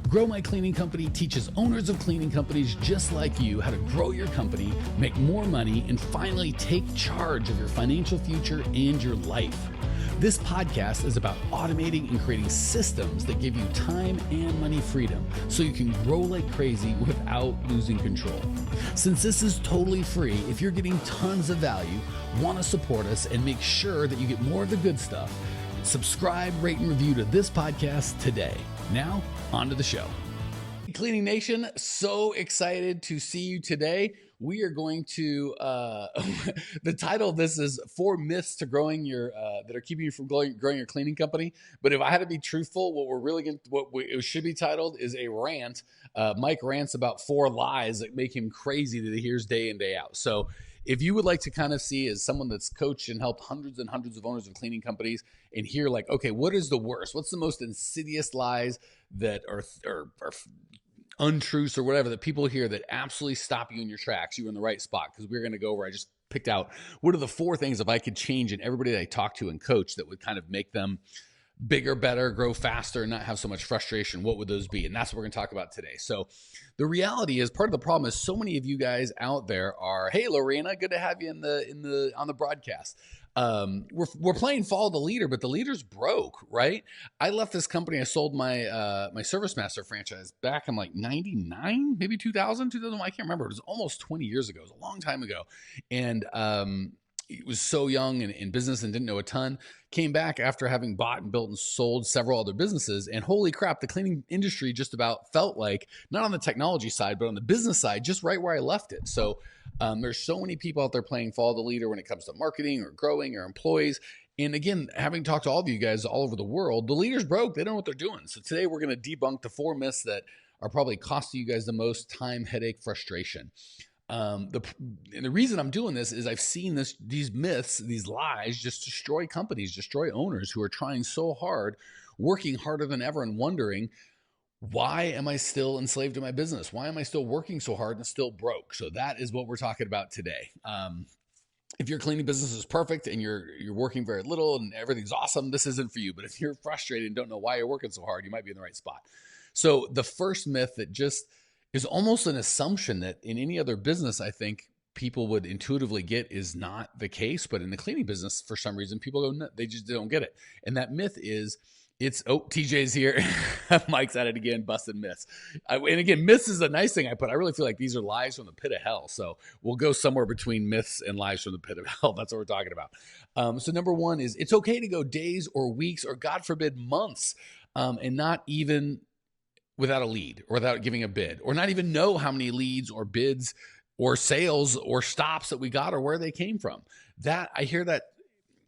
Grow My Cleaning Company teaches owners of cleaning companies just like you how to grow your company, make more money, and finally take charge of your financial future and your life. This podcast is about automating and creating systems that give you time and money freedom so you can grow like crazy without losing control. Since this is totally free, if you're getting tons of value, want to support us, and make sure that you get more of the good stuff, subscribe, rate, and review to this podcast today. Now, on to the show. Cleaning Nation, so excited to see you today. We are going to, the title of this is 4 myths to growing your, that are keeping you from growing your cleaning company. But if I had to be truthful, it should be titled is a rant. Mike rants about 4 lies that make him crazy that he hears day in, day out. So if you would like to kind of see, as someone that's coached and helped hundreds and hundreds of owners of cleaning companies, and hear like, okay, what is the worst? What's the most insidious lies that are untruths or whatever that people hear that absolutely stop you in your tracks? You're in the right spot, because we're going to go over, I just picked out, what are the 4 things if I could change in everybody that I talk to and coach that would kind of make them bigger, better, grow faster, and not have so much frustration? What would those be? And that's what we're going to talk about today. So the reality is, part of the problem is so many of you guys out there are, hey, Lorena, good to have you on the broadcast. We're playing follow the leader, but the leader's broke, right? I left this company. I sold my my Service Master franchise back in like 99, maybe 2000, I can't remember. It was almost 20 years ago. It was a long time ago. And it was so young and in business and didn't know a ton. Came back after having bought and built and sold several other businesses. And holy crap, the cleaning industry just about felt like, not on the technology side, but on the business side, just right where I left it. So there's so many people out there playing follow the leader when it comes to marketing or growing or employees. And again, having talked to all of you guys all over the world, the leader's broke. They don't know what they're doing. So today we're going to debunk the 4 myths that are probably costing you guys the most time, headache, frustration. And the reason I'm doing this is I've seen these myths, these lies, just destroy companies, destroy owners who are trying so hard, working harder than ever, and wondering, why am I still enslaved in my business? Why am I still working so hard and still broke? So that is what we're talking about today. If your cleaning business is perfect and you're working very little and everything's awesome, this isn't for you. But if you're frustrated and don't know why you're working so hard, you might be in the right spot. So the first myth that just is almost an assumption that in any other business, I think people would intuitively get, is not the case. But in the cleaning business, for some reason, people go, no, they don't get it. And that myth is, TJ's here. Mike's at it again, busting myths. And again, myths is a nice thing I put. I really feel like these are lies from the pit of hell. So we'll go somewhere between myths and lies from the pit of hell. That's what we're talking about. So number 1 is, it's okay to go days or weeks or, God forbid, months and not even without a lead or without giving a bid, or not even know how many leads or bids or sales or stops that we got or where they came from. That I hear that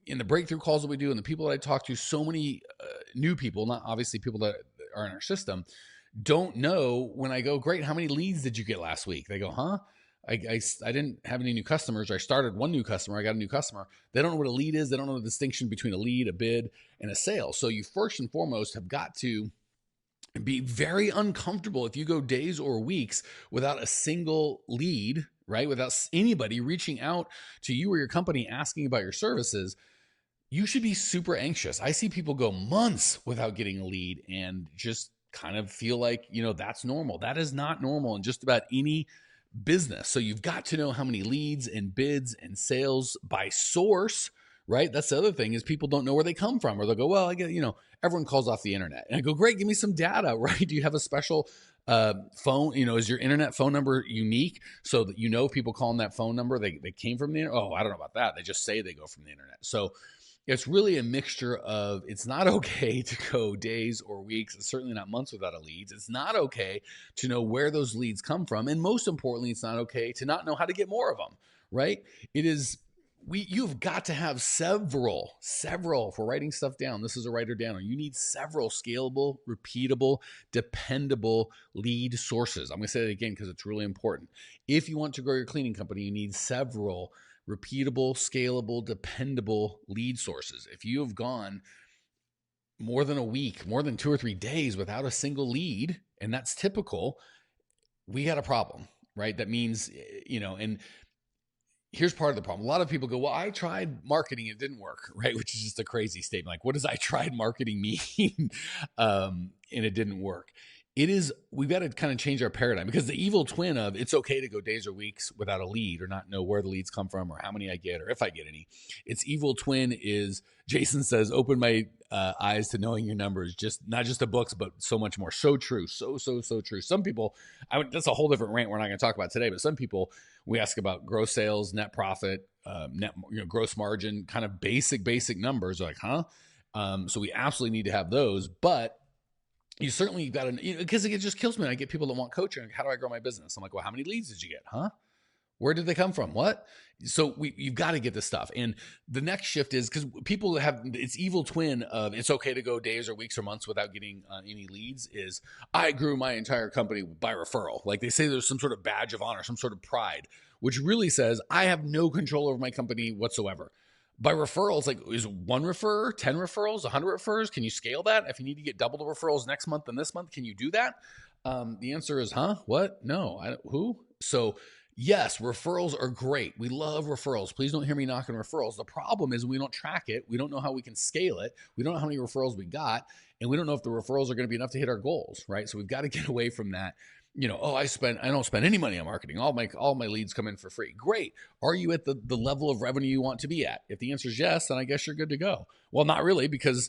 in the breakthrough calls that we do and the people that I talk to, so many new people, not obviously people that are in our system, don't know when I go, great, how many leads did you get last week? They go, huh? I didn't have any new customers. I started one new customer. I got a new customer. They don't know what a lead is. They don't know the distinction between a lead, a bid, and a sale. So you first and foremost have got to be very uncomfortable if you go days or weeks without a single lead, right? Without anybody reaching out to you or your company asking about your services. You should be super anxious. I see people go months without getting a lead and just kind of feel like, that's normal. That is not normal in just about any business. So you've got to know how many leads and bids and sales by source, right? That's the other thing, is people don't know where they come from, or they'll go, well, I get, everyone calls off the internet. And I go, great, give me some data, right? Do you have a special phone? Is your internet phone number unique so that if people calling that phone number, they came from the internet? Oh, I don't know about that. They just say they go from the internet. So it's really a mixture of, it's not okay to go days or weeks, and certainly not months without a lead. It's not okay to know where those leads come from. And most importantly, it's not okay to not know how to get more of them, right? You've got to have several, if we're writing stuff down, this is a writer down, you need several scalable, repeatable, dependable lead sources. I'm going to say that again because it's really important. If you want to grow your cleaning company, you need several repeatable, scalable, dependable lead sources. If you have gone more than a week, more than 2 or 3 days without a single lead, and that's typical, we got a problem, right? That means, and here's part of the problem. A lot of people go, well, I tried marketing, it didn't work, right? Which is just a crazy statement. Like, what does I tried marketing mean? And it didn't work. we've got to kind of change our paradigm, because the evil twin of it's okay to go days or weeks without a lead or not know where the leads come from or how many I get or if I get any. Its evil twin is, Jason says, open my eyes to knowing your numbers, just not just the books, but so much more. So true. So true. Some people, that's a whole different rant we're not going to talk about today, but some people, we ask about gross sales, net profit, net, gross margin, kind of basic numbers. Like, huh? So we absolutely need to have those, but you've got to, because it just kills me. I get people that want coaching. Like, how do I grow my business? I'm like, well, how many leads did you get? Huh? Where did they come from? What? So you've got to get this stuff. And the next shift is, because people have it's evil twin of it's okay to go days or weeks or months without getting any leads, is I grew my entire company by referral. Like they say there's some sort of badge of honor, some sort of pride, which really says I have no control over my company whatsoever. By referrals, like, is one referrer, 10 referrals, 100 referrers? Can you scale that? If you need to get double the referrals next month than this month, can you do that? The answer is, huh? What? No. Who? So yes, referrals are great. We love referrals. Please don't hear me knocking referrals. The problem is we don't track it. We don't know how we can scale it. We don't know how many referrals we got. And we don't know if the referrals are going to be enough to hit our goals, right? So we've got to get away from that. I don't spend any money on marketing. All my leads come in for free. Great. Are you at the level of revenue you want to be at? If the answer is yes, then I guess you're good to go. Well, not really, because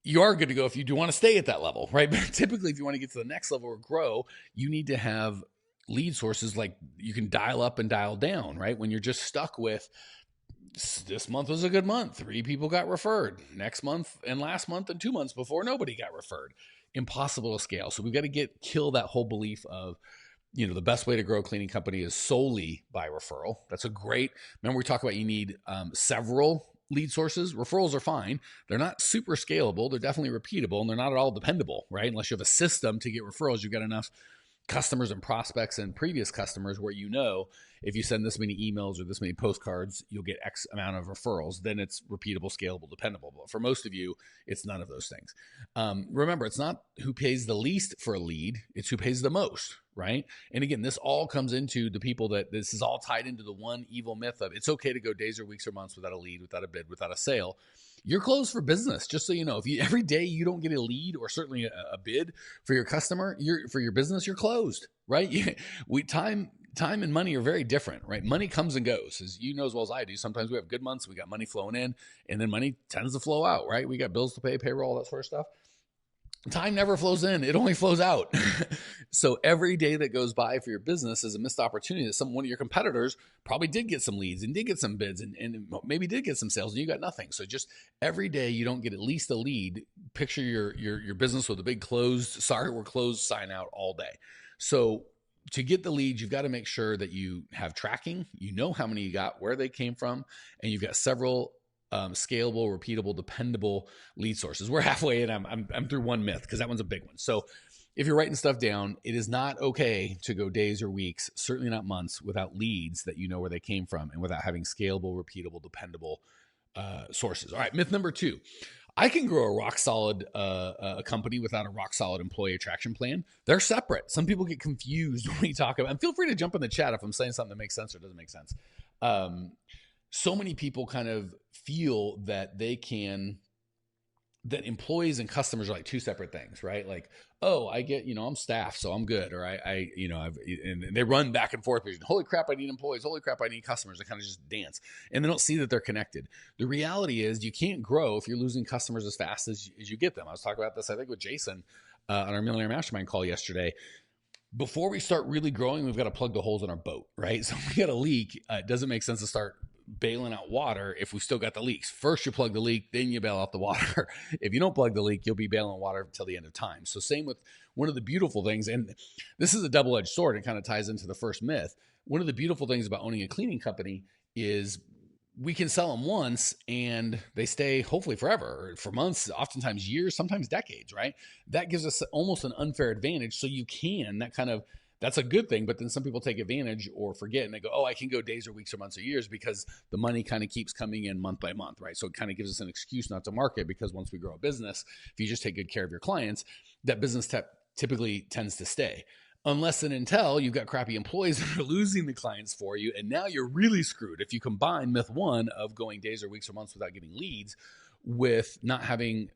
you are good to go if you do want to stay at that level, right? But typically, if you want to get to the next level or grow, you need to have lead sources like you can dial up and dial down, right? When you're just stuck with, this month was a good month, 3 people got referred. Next month and last month and 2 months before, nobody got referred. Impossible to scale. So we've got to kill that whole belief of, the best way to grow a cleaning company is solely by referral. That's remember we talked about you need several lead sources. Referrals are fine. They're not super scalable. They're definitely repeatable, and they're not at all dependable, right? Unless you have a system to get referrals, you've got enough customers and prospects and previous customers where if you send this many emails or this many postcards, you'll get X amount of referrals. Then it's repeatable, scalable, dependable. But for most of you, it's none of those things. Remember, it's not who pays the least for a lead, it's who pays the most, right? And again, this all comes into the people this is all tied into the one evil myth of it's okay to go days or weeks or months without a lead, without a bid, without a sale. You're closed for business, just so you know. If every day you don't get a lead or certainly a bid for your customer, for your business, you're closed, right? Time and money are very different, right? Money comes and goes, as you know as well as I do. Sometimes we have good months, we got money flowing in, and then money tends to flow out, right? We got bills to pay, payroll, that sort of stuff. Time never flows in, it only flows out. So every day that goes by for your business is a missed opportunity that one of your competitors probably did get some leads and did get some bids and maybe did get some sales and you got nothing. So just every day you don't get at least a lead, picture your business with a big closed, sorry, we're closed sign out all day. So to get the leads, you've got to make sure that you have tracking, you know how many you got, where they came from, and you've got several scalable, repeatable, dependable lead sources. We're halfway in. I'm through one myth because that one's a big one. So if you're writing stuff down, it is not okay to go days or weeks, certainly not months, without leads that you know where they came from and without having scalable, repeatable, dependable sources. All right, myth number 2. I can grow a rock solid company without a rock solid employee attraction plan. They're separate. Some people get confused when we talk about, and feel free to jump in the chat if I'm saying something that makes sense or doesn't make sense. So many people kind of feel that that employees and customers are like 2 separate things, right? Like, oh, I get, I'm staff, so I'm good. Or and they run back and forth. Holy crap, I need employees. Holy crap, I need customers. They kind of just dance. And they don't see that they're connected. The reality is you can't grow if you're losing customers as fast as you get them. I was talking about this, I think, with Jason on our Millionaire Mastermind call yesterday. Before we start really growing, we've got to plug the holes in our boat, right? So if we got a leak, it doesn't make sense to start bailing out water if we still got the leaks. First you plug the leak, then you bail out the water. If you don't plug the leak, you'll be bailing water until the end of time. So same with one of the beautiful things, and this is a double-edged sword, it kind of ties into the first myth. One of the beautiful things about owning a cleaning company is we can sell them once and they stay hopefully forever, or for months, oftentimes years, sometimes decades, right? That gives us almost an unfair advantage. So that's a good thing, but then some people take advantage or forget and they go, oh, I can go days or weeks or months or years because the money kind of keeps coming in month by month, right? So it kind of gives us an excuse not to market, because once we grow a business, if you just take good care of your clients, that business typically tends to stay. Unless and until you've got crappy employees that are losing the clients for you, and now you're really screwed. If you combine myth 1 of going days or weeks or months without getting leads with not having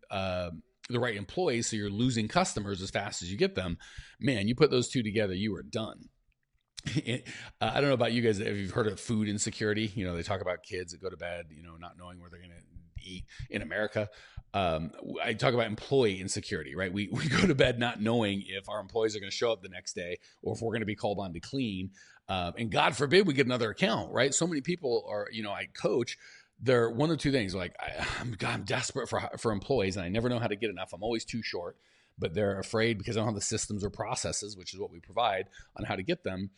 the right employees, so you're losing customers as fast as you get them, man, you put those two together, you are done. I don't know about you guys, if you've heard of food insecurity. They talk about kids that go to bed, not knowing where they're going to eat in America. I talk about employee insecurity, right? We go to bed not knowing if our employees are going to show up the next day or if we're going to be called on to clean. And God forbid we get another account, right? So many people are, I coach, they're one of two things. Like, I'm desperate for employees and I never know how to get enough. I'm always too short, but they're afraid because I don't have the systems or processes, which is what we provide, on how to get them.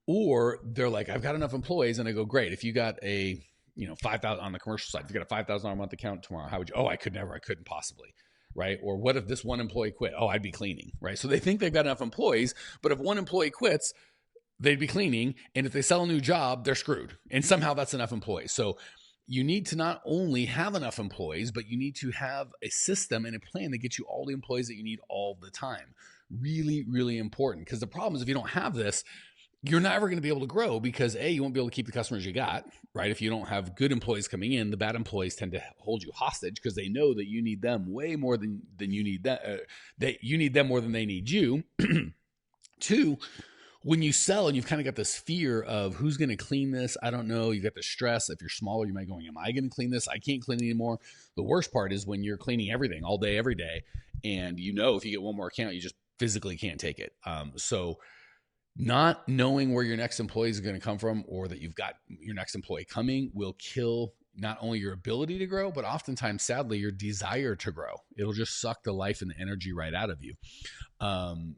Or they're like, I've got enough employees. And I go, great. If you got a, 5,000 on the commercial side, if you got a $5,000 a month account tomorrow, how would you? Oh, I couldn't possibly. Right. Or what if this one employee quit? Oh, I'd be cleaning. Right. So they think they've got enough employees, but if one employee quits, they'd be cleaning. And if they sell a new job, they're screwed. And somehow that's enough employees. So you need to not only have enough employees, but you need to have a system and a plan that gets you all the employees that you need all the time. Really, really important. Because the problem is if you don't have this, you're never going to be able to grow because you won't be able to keep the customers you got, right? If you don't have good employees coming in, the bad employees tend to hold you hostage because they know that you need them way more than you need them. You need them more than they need you. Two, when you sell and you've kind of got this fear of who's going to clean this, I don't know. You got the stress. If you're smaller, you might go, am I going to clean this? I can't clean anymore. The worst part is when you're cleaning everything all day, every day. And if you get one more account, you just physically can't take it. So not knowing where your next employee is going to come from or that you've got your next employee coming will kill not only your ability to grow, but oftentimes, sadly, your desire to grow. It'll just suck the life and the energy right out of you. And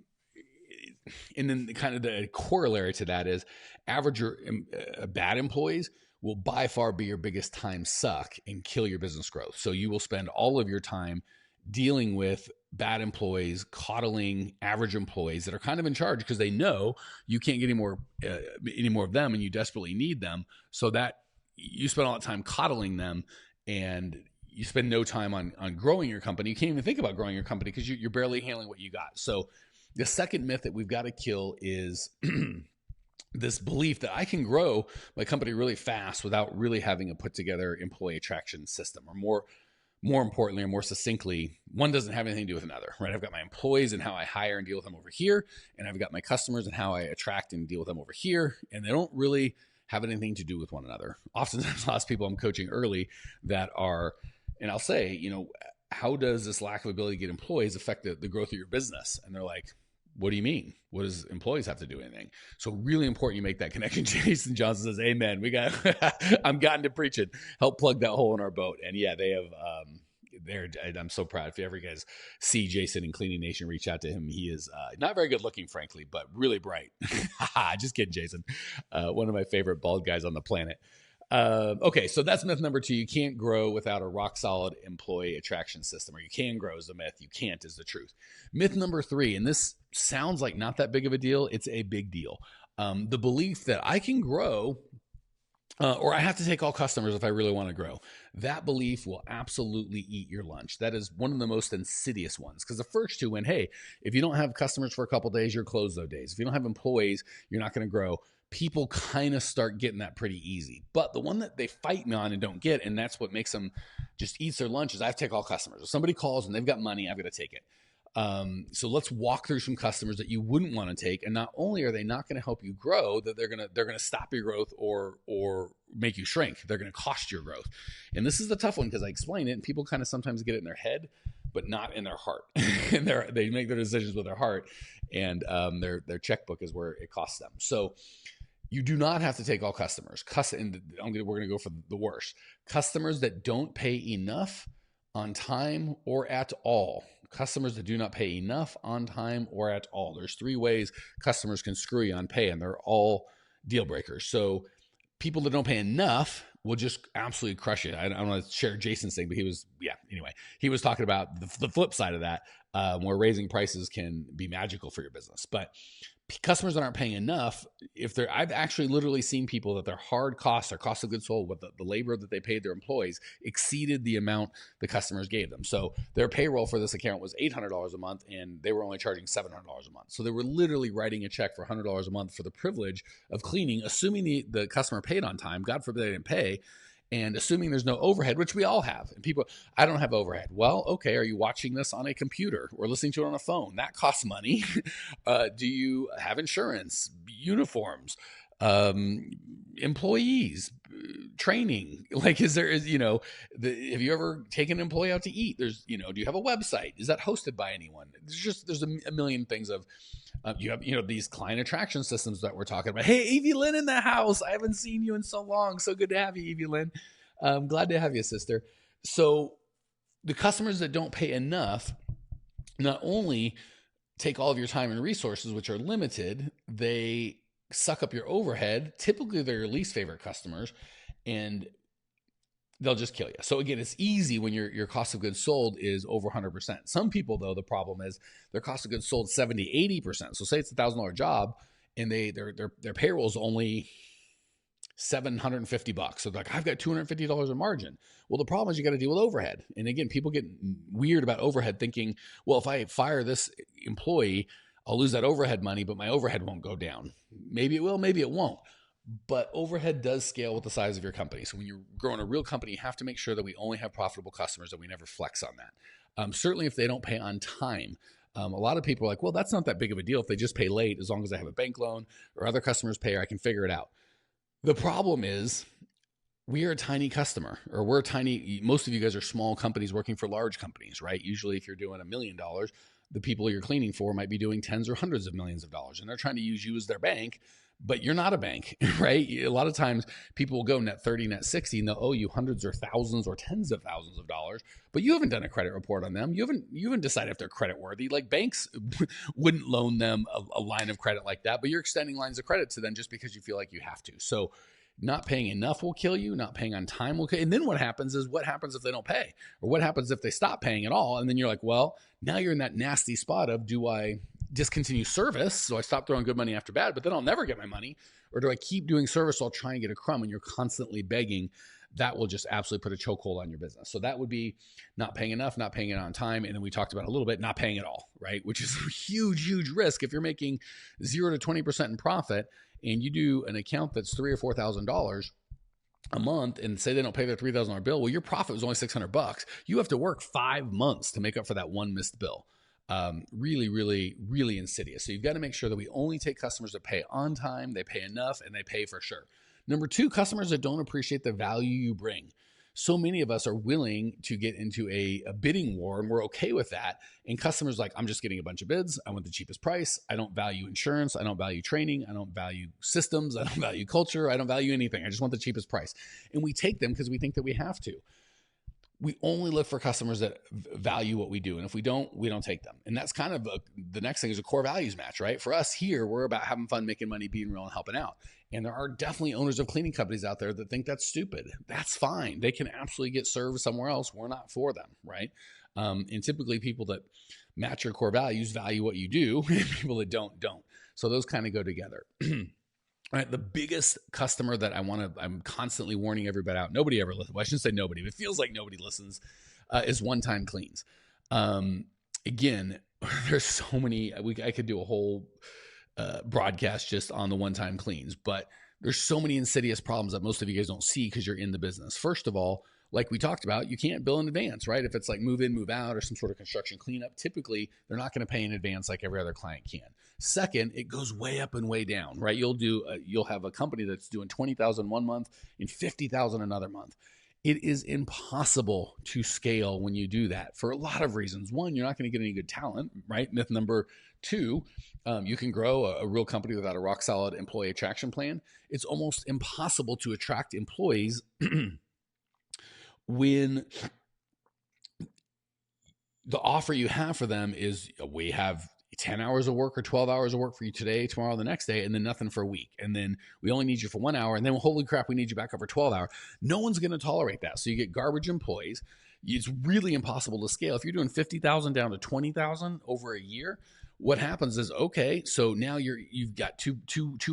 then kind of the corollary to that is average or bad employees will by far be your biggest time suck and kill your business growth. So you will spend all of your time dealing with bad employees, coddling average employees that are kind of in charge because they know you can't get any more of them and you desperately need them. So that you spend all that time coddling them and you spend no time on growing your company. You can't even think about growing your company because you're barely handling what you got. So the second myth that we've got to kill is this belief that I can grow my company really fast without really having a put together employee attraction system, or more importantly, or more succinctly, one doesn't have anything to do with another, right? I've got my employees and how I hire and deal with them over here, and I've got my customers and how I attract and deal with them over here, and they don't really have anything to do with one another. Oftentimes, lots of people I'm coaching early that are, and I'll say, how does this lack of ability to get employees affect the growth of your business? And they're like, what do you mean? What does employees have to do anything? So really important you make that connection. Jason Johnson says, amen. I'm gotten to preach it. Help plug that hole in our boat. And yeah, they have, I'm so proud. If you ever guys see Jason in Cleaning Nation, reach out to him. He is not very good looking, frankly, but really bright. Just kidding, Jason. One of my favorite bald guys on the planet. Okay, so that's myth number 2. You can't grow without a rock solid employee attraction system, or you can grow is the myth. You can't is the truth. Myth number 3, and this sounds like not that big of a deal. It's a big deal. The belief that I can grow or I have to take all customers if I really want to grow. That belief will absolutely eat your lunch. That is one of the most insidious ones, because the first two went, hey, if you don't have customers for a couple of days, you're closed those days. If you don't have employees, you're not going to grow. People kind of start getting that pretty easy. But the one that they fight me on and don't get, and that's what makes them just eats their lunch, is I have to take all customers. If somebody calls and they've got money, I've got to take it. So let's walk through some customers that you wouldn't want to take. And not only are they not going to help you grow, that they're going to stop your growth or make you shrink. They're going to cost your growth. And this is the tough one, because I explain it and people kind of sometimes get it in their head, but not in their heart. And they make their decisions with their heart, and their checkbook is where it costs them. So you do not have to take all customers. And we're going to go for the worst. Customers that don't pay enough on time or at all. Customers that do not pay enough on time or at all. There's 3 ways customers can screw you on pay, and they're all deal breakers. So people that don't pay enough will just absolutely crush it. I don't want to share Jason's thing, but he was talking about the flip side of that, where raising prices can be magical for your business. But customers that aren't paying enough, I've actually literally seen people that their hard costs, their cost of goods sold, what the labor that they paid their employees exceeded the amount the customers gave them. So their payroll for this account was $800 a month, and they were only charging $700 a month. So they were literally writing a check for $100 a month for the privilege of cleaning, assuming the customer paid on time. God forbid they didn't pay. and assuming there's no overhead, which we all have. And people, I don't have overhead. Well, okay, are you watching this on a computer or listening to it on a phone? That costs money. Do you have insurance, uniforms, employees, training? Like, is there, have you ever taken an employee out to eat? Do you have a website? Is that hosted by anyone? There's a million things of, you have, these client attraction systems that we're talking about. Hey, Evie Lynn in the house. I haven't seen you in so long. So good to have you, Evie Lynn. I'm glad to have you, sister. So the customers that don't pay enough not only take all of your time and resources, which are limited, they suck up your overhead. Typically, they're your least favorite customers, and they'll just kill you. So again, it's easy when your cost of goods sold is over 100%. Some people, though, the problem is their cost of goods sold 70, 80%. So say it's $1,000 job and their payroll is only $750. So like, I've got $250 in margin. Well, the problem is you got to deal with overhead. And again, people get weird about overhead, thinking, well, if I fire this employee, I'll lose that overhead money, but my overhead won't go down. Maybe it will, maybe it won't. But overhead does scale with the size of your company. So when you're growing a real company, you have to make sure that we only have profitable customers, and we never flex on that. Certainly if they don't pay on time. A lot of people are like, well, that's not that big of a deal if they just pay late. As long as I have a bank loan or other customers pay, I can figure it out. The problem is we are a tiny customer, or most of you guys are small companies working for large companies, right? Usually if you're doing $1 million, the people you're cleaning for might be doing tens or hundreds of millions of dollars, and they're trying to use you as their bank. But you're not a bank, right? A lot of times people will go net 30, net 60, and they'll owe you hundreds or thousands or tens of thousands of dollars, but you haven't done a credit report on them. You haven't decided if they're credit worthy. Like, banks wouldn't loan them a line of credit like that, but you're extending lines of credit to them just because you feel like you have to. So not paying enough will kill you. Not paying on time will kill you. And then what happens if they don't pay? Or what happens if they stop paying at all? And then you're like, well, now you're in that nasty spot of, do I discontinue service, so I stop throwing good money after bad, but then I'll never get my money? Or do I keep doing service so I'll try and get a crumb? And you're constantly begging. That will just absolutely put a chokehold on your business. So that would be not paying enough, not paying it on time. And then we talked about a little bit, not paying at all, right? Which is a huge, huge risk. If you're making 0 to 20% in profit and you do an account that's $3,000 or $4,000 a month, and say they don't pay their $3,000 bill, well, your profit was only $600. You have to work 5 months to make up for that one missed bill. Really, really, really insidious. So you've got to make sure that we only take customers that pay on time, they pay enough, and they pay for sure. Number 2, customers that don't appreciate the value you bring. So many of us are willing to get into a bidding war, and we're okay with that. And customers like, I'm just getting a bunch of bids. I want the cheapest price. I don't value insurance. I don't value training. I don't value systems. I don't value culture. I don't value anything. I just want the cheapest price. And we take them because we think that we have to. We only look for customers that value what we do. And if we don't take them. And that's kind of the next thing is a core values match, right? For us here, we're about having fun, making money, being real, and helping out. And there are definitely owners of cleaning companies out there that think that's stupid. That's fine. They can absolutely get served somewhere else. We're not for them, right? And typically people that match your core values value what you do, and people that don't. So those kind of go together. All right, the biggest customer that I'm constantly warning everybody out. Nobody ever listens. Well, I shouldn't say nobody, but it feels like nobody listens, is one-time cleans. Again, there's so many, I could do a whole broadcast just on the one-time cleans, but there's so many insidious problems that most of you guys don't see because you're in the business. First of all, like we talked about, you can't bill in advance, right? If it's like move in, move out, or some sort of construction cleanup, typically they're not going to pay in advance like every other client can. Second, it goes way up and way down, right? You'll have a company that's doing $20,000 one month and $50,000 another month. It is impossible to scale when you do that for a lot of reasons. One, you're not going to get any good talent, right? Myth number 2, you can grow a real company without a rock solid employee attraction plan. It's almost impossible to attract employees when the offer you have for them is, we have 10 hours of work or 12 hours of work for you today, tomorrow, the next day, and then nothing for a week. And then we only need you for 1 hour. And then, holy crap, we need you back over 12 hours. No one's going to tolerate that. So you get garbage employees. It's really impossible to scale. If you're doing 50,000 down to 20,000 over a year, what happens is, okay, so now you've got two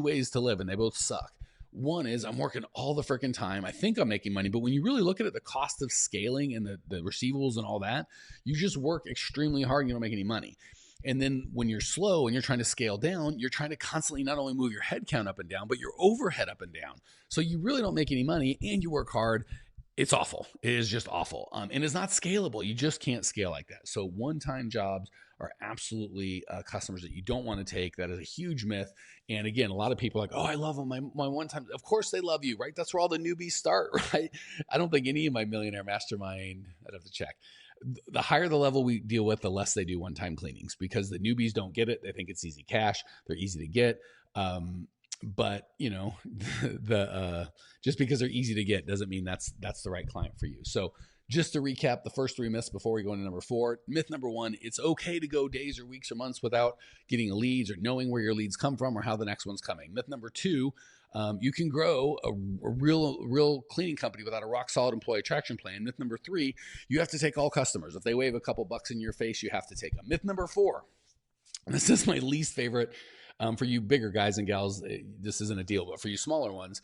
ways to live, and they both suck. One is, I'm working all the freaking time. I think I'm making money, but when you really look at it, the cost of scaling and the receivables and all that, you just work extremely hard and you don't make any money. And then when you're slow and you're trying to scale down, you're trying to constantly not only move your head count up and down, but your overhead up and down. So you really don't make any money, and you work hard, it's awful. It is just awful. And it's not scalable. You just can't scale like that. So one-time jobs are absolutely customers that you don't want to take. That is a huge myth. And again, a lot of people are like, oh, I love them. My one-time, of course they love you, right? That's where all the newbies start, right? I don't think any of my millionaire mastermind, I'd have to check. The higher the level we deal with, the less they do one-time cleanings, because the newbies don't get it. They think it's easy cash. They're easy to get. But you know, just because they're easy to get doesn't mean that's the right client for you. So just to recap the first 3 myths before we go into number 4. Myth number 1, it's okay to go days or weeks or months without getting leads or knowing where your leads come from or how the next one's coming. Myth number 2, you can grow a real cleaning company without a rock solid employee attraction plan. Myth number 3, you have to take all customers. If they wave a couple bucks in your face, you have to take them. Myth number 4, this is my least favorite. For you bigger guys and gals, this isn't a deal, but for you smaller ones,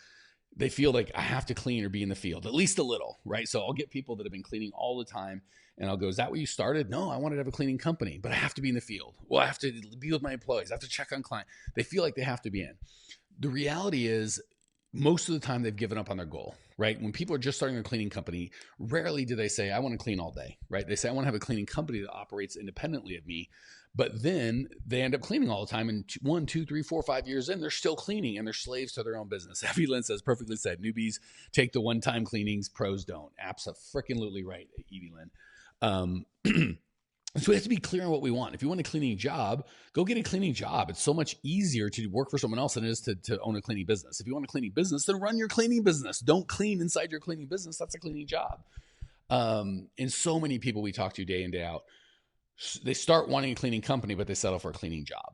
they feel like I have to clean or be in the field, at least a little, right? So I'll get people that have been cleaning all the time and I'll go, is that what you started? No, I wanted to have a cleaning company, but I have to be in the field. Well, I have to be with my employees. I have to check on clients. They feel like they have to be in. The reality is most of the time they've given up on their goal, right? When people are just starting a cleaning company, rarely do they say, I want to clean all day, right? They say, I want to have a cleaning company that operates independently of me. But then they end up cleaning all the time. And 1, 2, 3, 4, 5 years in, they're still cleaning and they're slaves to their own business. Evie Lynn says, perfectly said, newbies take the one-time cleanings, pros don't. Abso-freaking-lutely right, Evie Lynn. So we have to be clear on what we want. If you want a cleaning job, go get a cleaning job. It's so much easier to work for someone else than it is to own a cleaning business. If you want a cleaning business, then run your cleaning business. Don't clean inside your cleaning business. That's a cleaning job. And so many people we talk to day in, day out, they start wanting a cleaning company, but they settle for a cleaning job.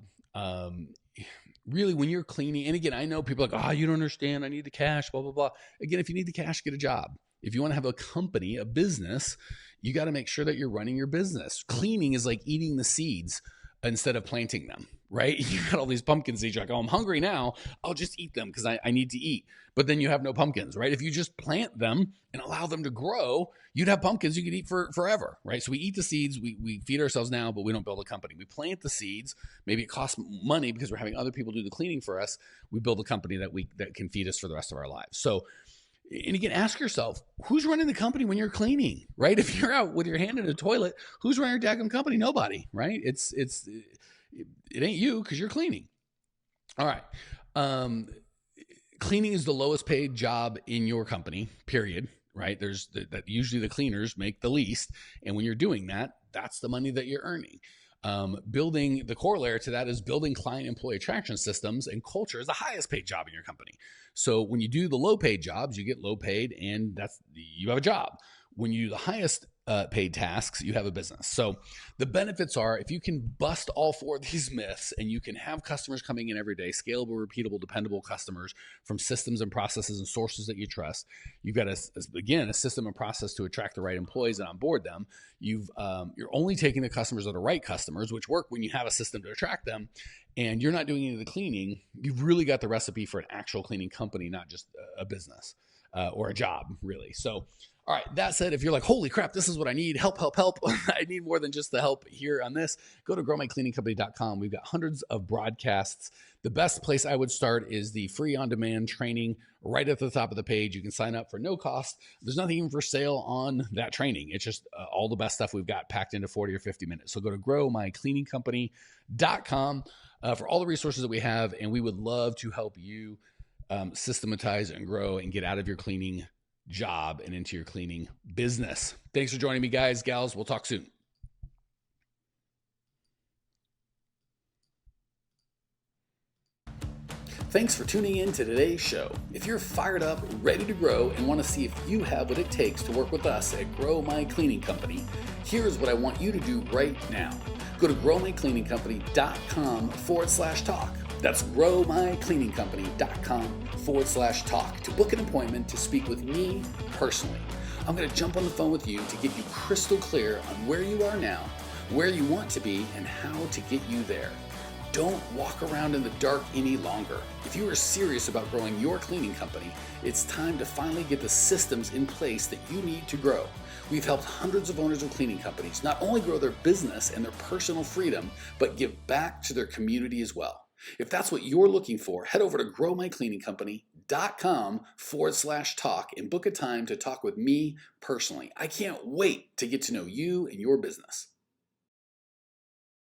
Really, when you're cleaning, and again, I know people are like, oh, you don't understand. I need the cash, blah, blah, blah. Again, if you need the cash, get a job. If you want to have a company, a business, you got to make sure that you're running your business. Cleaning is like eating the seeds instead of planting them, right? You got all these pumpkin seeds. You're like, oh, I'm hungry now. I'll just eat them because I need to eat. But then you have no pumpkins, right? If you just plant them and allow them to grow, you'd have pumpkins you could eat for forever, right? So we eat the seeds. We feed ourselves now, but we don't build a company. We plant the seeds. Maybe it costs money because we're having other people do the cleaning for us. We build a company that can feed us for the rest of our lives. So, and again, ask yourself, who's running the company when you're cleaning, right? If you're out with your hand in the toilet, who's running your daggum company? Nobody, right? It ain't you because you're cleaning. All right. Cleaning is the lowest paid job in your company, period, right? That usually the cleaners make the least. And when you're doing that, that's the money that you're earning. Building the corollary to that is building client employee attraction systems and culture is the highest paid job in your company. So when you do the low paid jobs, you get low paid and you have a job. When you do the highest paid tasks, you have a business. So the benefits are if you can bust all 4 of these myths and you can have customers coming in every day, scalable, repeatable, dependable customers from systems and processes and sources that you trust. You've got a system and process to attract the right employees and onboard them. You're only taking the customers that are right customers, which work when you have a system to attract them, and you're not doing any of the cleaning. You've really got the recipe for an actual cleaning company, not just a business or a job, really. So all right, that said, if you're like, holy crap, this is what I need, help. I need more than just the help here on this. Go to growmycleaningcompany.com. We've got hundreds of broadcasts. The best place I would start is the free on-demand training right at the top of the page. You can sign up for no cost. There's nothing even for sale on that training. It's just all the best stuff we've got packed into 40 or 50 minutes. So go to growmycleaningcompany.com for all the resources that we have, and we would love to help you systematize and grow and get out of your cleaning job and into your cleaning business. Thanks for joining me, guys, gals. We'll talk soon. Thanks for tuning in to today's show. If you're fired up, ready to grow, and want to see if you have what it takes to work with us at Grow My Cleaning Company, here's what I want you to do right now. Go to growmycleaningcompany.com/talk. That's growmycleaningcompany.com/talk to book an appointment to speak with me personally. I'm going to jump on the phone with you to get you crystal clear on where you are now, where you want to be, and how to get you there. Don't walk around in the dark any longer. If you are serious about growing your cleaning company, it's time to finally get the systems in place that you need to grow. We've helped hundreds of owners of cleaning companies not only grow their business and their personal freedom, but give back to their community as well. If that's what you're looking for, head over to growmycleaningcompany.com. referrals.com/talk and book a time to talk with me personally. I can't wait to get to know you and your business.